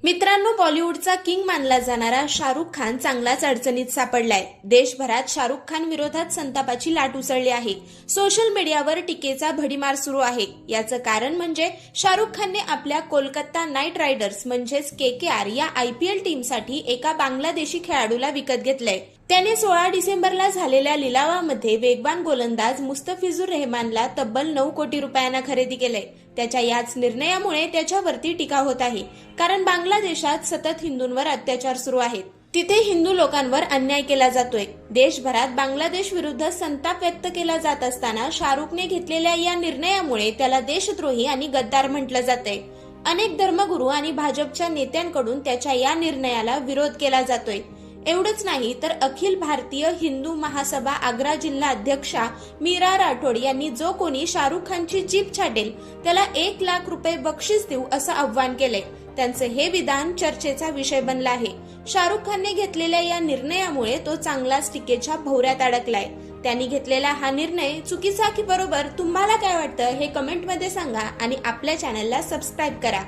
मित्रांनो, बॉलिवूडचा किंग मानला जाणारा शाहरुख खान चांगलाच अडचणीत सापडलाय। देशभरात शाहरुख खान विरोधात संतापाची लाट उसळली आहे। सोशल मीडियावर टीकेचा भडीमार सुरू आहे। याचं कारण म्हणजे शाहरुख खानने आपल्या कोलकाता नाईट रायडर्स म्हणजेच KKR या IPL टीमसाठी एका बांगलादेशी खेळाडूला विकत घेतलंय। त्याने 16 डिसेंबरला झालेल्या लिलावामध्ये वेगवान गोलंदाज मुस्तफिजुर रहमानला तब्बल 9 कोटी रुपयांना खरेदी केलंय। त्याच्या याच निर्णयामुळे त्याच्यावरती टीका होत आहे, कारण बांगलादेशात सतत हिंदूंवर अत्याचार सुरू आहेत। तिथे हिंदू लोकांवर अन्याय केला जातोय। देशभरात बांगलादेश विरुद्ध संताप व्यक्त केला जात असताना शाहरुखने घेतलेल्या या निर्णयामुळे त्याला देशद्रोही आणि गद्दार म्हटलं जातंय। अनेक धर्मगुरू आणि भाजपच्या नेत्यांकडून त्याच्या या निर्णयाला विरोध केला जातोय। एवढंच नाही तर अखिल भारतीय हिंदू महासभा आग्रा जिल्हा अध्यक्षा मीरा राठोड यांनी जो कोणी शाहरुख खानची जीभ छाटेल त्याला 1 लाख रुपये बक्षीस देऊ असं आव्हान केलंय। त्यांचं हे विधान चर्चेचा विषय बनलं आहे। शाहरुख खानने घेतलेल्या या निर्णयामुळे तो चांगलाच टीकेच्या भोवऱ्यात अडकलाय। त्यांनी घेतलेला हा निर्णय चुकीचा की बरोबर, तुम्हाला काय वाटतं हे कमेंटमध्ये सांगा आणि आपल्या चॅनलला सबस्क्राईब करा।